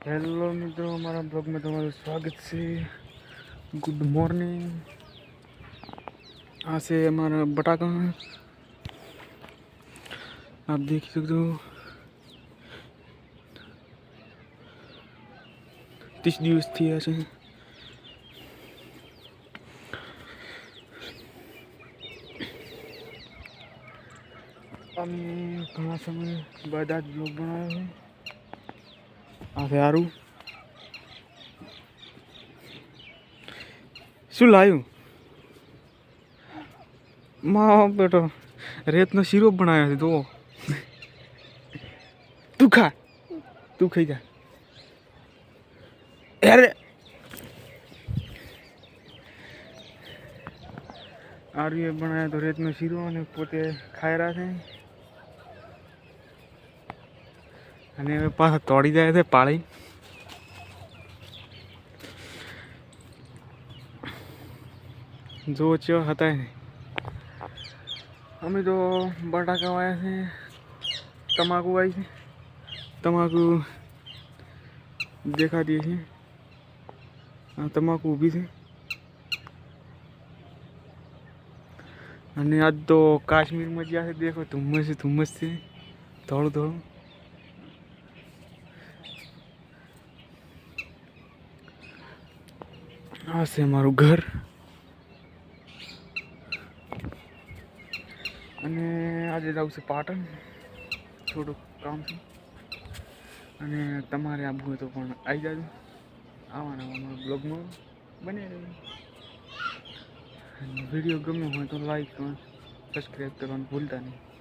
Hello मित्रों, हमारा blog में तुम्हारा स्वागत है। Good morning. यहाँ से हमारा बटाका है, आप देख सकते हो। 30 દિવસ થયા છે। અમે ઘણા સમય બાદ આજ બ્લોગ બનાવ્યો છે। આ છે હારું। શું લાવ્યું? માં બેટો રેતનો શીરો બનાવ્યો છે। જુઓ, તું ખા, તું ખાઈ જા। અરે આર્યુએ બનાવ્યો તો રેતનો શીરો અને પોતે ખાઈ રહ્યા છે। અને હવે પાછા તોડી જાય છે પાળી। જો ચો હતા ને અમે તો બટાકા વાયા છે, તમાકુ વાવી છે। તમાકુ દેખાતી છે, આ તમાકુ ઊભી છે। અને આજ તો કાશ્મીરમાં જ્યાં છે દેખો ધુમ્મસ ધુમ્મસ છે, થોડું થોડું। આ છે મારું ઘર। અને આજે જાઉં છે પાટણ, થોડુંક કામ છે। અને તમારે આવવું હોય તો પણ આવી જાજો, આવવાના અમારા બ્લોગમાં બને રહ્યો। વિડીયો ગમ્યો હોય તો લાઈક સબસ્ક્રાઈબ કરવાનું ભૂલતા નહીં।